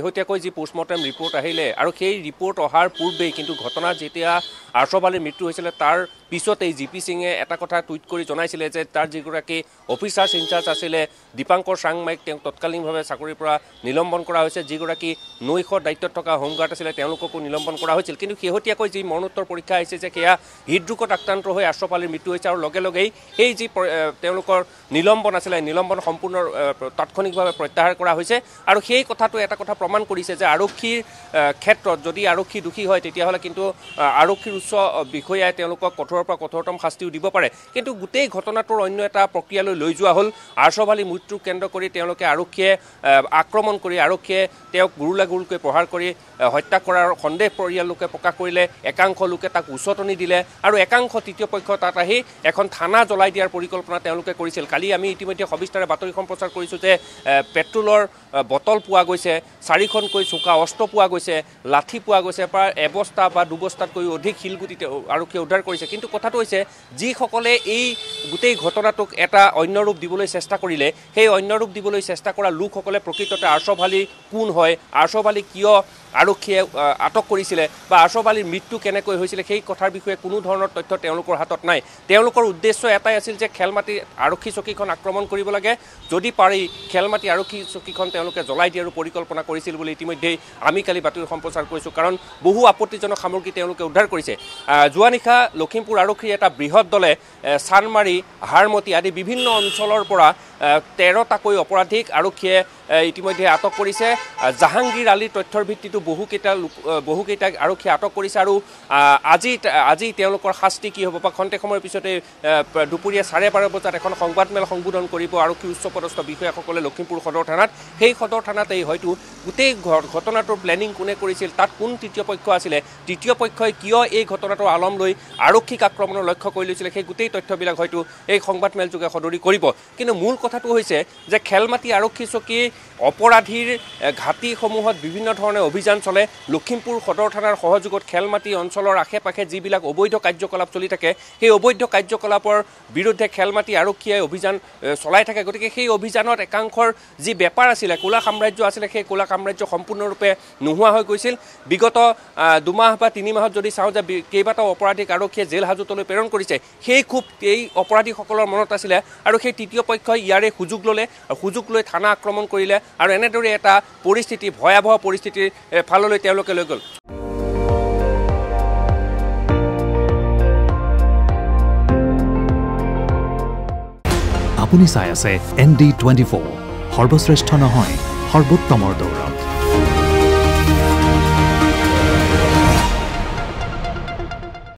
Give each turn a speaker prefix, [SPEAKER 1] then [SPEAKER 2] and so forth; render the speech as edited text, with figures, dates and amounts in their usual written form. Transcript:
[SPEAKER 1] শেহতীয়াকৈ যি post-mortem report আহিলে আৰু সেই ৰিপৰ্ট অহাৰ পূৰ্বেই কিন্তু ঘটনা যেতিয়া আৰ্শব আলীৰ মৃত্যু হৈছিলে তাৰ পিছতেই জিপি সিঙে এটা কথা টুইট কৰি জনাইছিলে যে তাৰ যিগৰাকী অফিচাৰ্ছ ইনচাৰ্জ আছিলে দীপাংকৰ চাংমাইক তেওঁক তৎকালীনভাৱে চাকৰিৰ পৰা নিলম্বন কৰা হৈছে, যিগৰাকী নৈশৰ দায়িত্বত থকা হোমগাৰ্ড আছিলে তেওঁলোককো নিলম্বন কৰা হৈছিল। কিন্তু শেহতীয়াকৈ যি মৰণোত্তৰ পৰীক্ষা আহিছে যে সেয়া হৃদৰোগত আক্ৰান্ত হৈ আৰ্শব আলীৰ মৃত্যু হৈছে আৰু লগে লগেই সেই যি তেওঁলোকৰ নিলম্বন আছিলে নিলম্বন সম্পূৰ্ণ তাৎক্ষণিকভাৱে প্ৰত্যাহাৰ কৰা হৈছে। আৰু সেই কথাটো এটা কথা প্ৰমাণ কৰিছে যে আৰক্ষীৰ ক্ষেত্ৰত যদি আৰক্ষী দোষী হয় তেতিয়াহ'লে কিন্তু আৰক্ষীৰ উচ্চ বিষয়াই তেওঁলোকক কঠোৰৰ পৰা কঠোৰতম শাস্তিও দিব পাৰে। কিন্তু গোটেই ঘটনাটোৰ অন্য এটা প্ৰক্ৰিয়ালৈ লৈ যোৱা হ'ল। আৰ্শব আলী মৃত্যুক কেন্দ্ৰ কৰি তেওঁলোকে আৰক্ষীয়ে আক্ৰমণ কৰি আৰক্ষীয়ে তেওঁক গুৰুলাগুৰুকৈ প্ৰহাৰ কৰি হত্যা কৰাৰ সন্দেহ পৰিয়াললোকে প্ৰকাশ কৰিলে। একাংশ লোকে তাক উচতনি দিলে আৰু একাংশ তৃতীয় পক্ষ তাত আহি এখন থানা জ্বলাই দিয়াৰ পৰিকল্পনা তেওঁলোকে কৰিছিল। কালি আমি ইতিমধ্যে সবিস্তাৰে বাতৰি সম্প্ৰচাৰ কৰিছোঁ যে পেট্ৰলৰ বটল পোৱা গৈছে, 4খনকৈ চোকা অস্ত্ৰ পোৱা গৈছে, লাঠি পোৱা গৈছে, প্ৰায় এবস্তা বা দুবস্তাতকৈও অধিক শিলগুটি আৰক্ষীয়ে উদ্ধাৰ কৰিছে। কিন্তু কথাটো হৈছে যিসকলে এই গোটেই ঘটনাটোক এটা অন্য ৰূপ দিবলৈ চেষ্টা কৰিলে সেই অন্য ৰূপ দিবলৈ চেষ্টা কৰা লোকসকলে প্ৰকৃততে আৰ্শব আলী কোন হয়, আৰ্শব আলী কিয় আৰক্ষীয়ে আটক কৰিছিলে বা আৰ্শব আলীৰ মৃত্যু কেনেকৈ হৈছিলে সেই কথাৰ বিষয়ে কোনো ধৰণৰ তথ্য তেওঁলোকৰ হাতত নাই। তেওঁলোকৰ উদ্দেশ্য এটাই আছিল যে খেলমাটি আৰক্ষী চকীখন আক্ৰমণ কৰিব লাগে, যদি পাৰি খেলমাটি আৰক্ষী চকীখন তেওঁলোকে জ্বলাই দিয়াৰো পৰিকল্পনা কৰিছিল বুলি ইতিমধ্যেই আমি কালি বাতৰি সম্প্ৰচাৰ কৰিছোঁ। কাৰণ বহু আপত্তিজনক সামগ্ৰী তেওঁলোকে উদ্ধাৰ কৰিছে। যোৱা নিশা লখিমপুৰ আৰক্ষীৰ এটা বৃহৎ দলে চানমাৰী, হাৰমতি আদি বিভিন্ন অঞ্চলৰ পৰা 13টাকৈ অপৰাধীক আৰক্ষীয়ে ইতিমধ্যে আটক কৰিছে। জাহাংগীৰ আলীৰ তথ্যৰ ভিত্তিতো বহুকেইটা আৰক্ষীয়ে আটক কৰিছে আৰু আজি তেওঁলোকৰ শাস্তি কি হ'ব বা খন্তেক সময়ৰ পিছতে দুপৰীয়া 12:30 বজাত এখন সংবাদমেল সম্বোধন কৰিব আৰক্ষী উচ্চপদস্থ বিষয়াসকলে লখিমপুৰ সদৰ থানাত। সেই সদৰ থানাতেই হয়তো গোটেই ঘটনাটোৰ প্লেনিং কোনে কৰিছিল, তাত কোন তৃতীয় পক্ষ আছিলে, তৃতীয় পক্ষই কিয় এই ঘটনাটোৰ আলম লৈ আৰক্ষীক আক্ৰমণৰ লক্ষ্য কৰি লৈছিলে, সেই গোটেই তথ্যবিলাক হয়তো এই সংবাদমেলযোগে সদৰি কৰিব। কিন্তু মূল কথাটো হৈছে যে খেলমাটি আৰক্ষী চকী অপৰাধীৰ ঘাটিসমূহত বিভিন্ন ধৰণে অভিযান চলে। লখিমপুৰ সদৰ থানাৰ সহযোগত খেলমাটি অঞ্চলৰ আশে পাশে যিবিলাক অবৈধ কাৰ্যকলাপ চলি থাকে সেই অবৈধ কাৰ্যকলাপৰ বিৰুদ্ধে খেলমাটি আৰক্ষীয়ে অভিযান চলাই থাকে। গতিকে সেই অভিযানত একাংশৰ যি বেপাৰ আছিলে, ক'লা সাম্ৰাজ্য আছিলে, সেই ক'লা সাম্ৰাজ্য সম্পূৰ্ণৰূপে নোহোৱা হৈ গৈছিল। বিগত 2 মাহ বা 3 মাহত যদি চাওঁ যে কেইবাটাও অপৰাধীক আৰক্ষীয়ে জেল হাজতলৈ প্ৰেৰণ কৰিছে, সেই ক্ষোভ এই অপৰাধীসকলৰ মনত আছিলে আৰু সেই তৃতীয় পক্ষই ইয়াৰে সুযোগ ল'লে, সুযোগ লৈ থানা আক্ৰমণ কৰিলে আৰু এনেদৰে এটা পৰিস্থিতি ভয়াৱহ পৰিস্থিতিৰ ফাললৈ তেওঁলোকে লৈ গ'ল।
[SPEAKER 2] আপুনি চাই আছে ND24, সৰ্বশ্ৰেষ্ঠ নহয় সৰ্বোত্তমৰ দৌৰ।